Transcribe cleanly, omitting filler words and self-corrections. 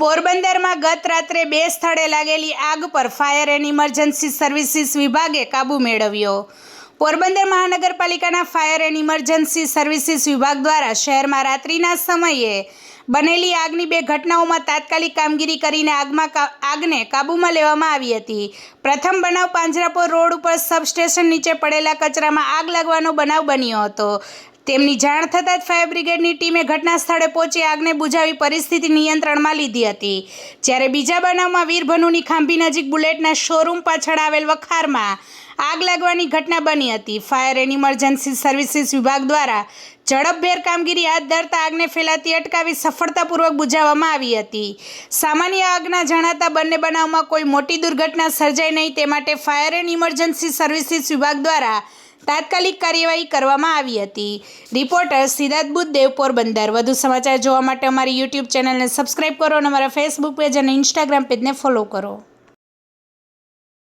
પોરબંદરમાં ગત રાત્રે 2 સ્થળે લાગેલી આગ પર ફાયર એન્ડ ઇમરજન્સી સર્વિસીસ વિભાગે કાબૂ મેળવ્યો। પોરબંદર મહાનગરપાલિકાના ફાયર એન્ડ ઇમરજન્સી સર્વિસીસ વિભાગ દ્વારા શહેરમાં રાત્રિના સમયે બનેલી આગની 2 ઘટનાઓમાં તાત્કાલિક કામગીરી કરીને આગને કાબૂમાં લેવામાં આવી હતી। પ્રથમ બનાવ પાંજરાપોર રોડ ઉપર સબસ્ટેશન નીચે પડેલા કચરામાં આગ લાગવાનો બનાવ બન્યો હતો। તેમની જાણ થતાં જ ફાયર બ્રિગેડની ટીમે ઘટના સ્થળે પહોંચી આગને બુઝાવી પરિસ્થિતિ નિયંત્રણમાં લીધી હતી। જ્યારે બીજા બનાવમાં વીરભનુની ખાંભી નજીક બુલેટના શોરૂમ પાછળ આવેલ વખારમાં આગ લાગવાની ઘટના બની હતી। ફાયર એન્ડ ઇમરજન્સી સર્વિસીસ વિભાગ દ્વારા ઝડપભેર કામગીરી હાથ ધરતા આગને ફેલાતી અટકાવી સફળતાપૂર્વક બુઝાવવામાં આવી હતી। સામાન્ય આગના જણાતા બંને બનાવમાં કોઈ મોટી દુર્ઘટના સર્જાય નહીં તે માટે ફાયર એન્ડ ઇમરજન્સી સર્વિસીસ વિભાગ દ્વારા તાત્કાલિક કાર્યવાહી કરવામાં આવી હતી। રિપોર્ટર સિદ્ધાર્થ બુદ્ધદેવ, પોરબંદર। વધુ સમાચાર જોવા માટે અમારી યુટ્યુબ ચેનલને સબસ્ક્રાઇબ કરો અને અમારા ફેસબુક પેજ અને ઇન્સ્ટાગ્રામ પેજને ફોલો કરો।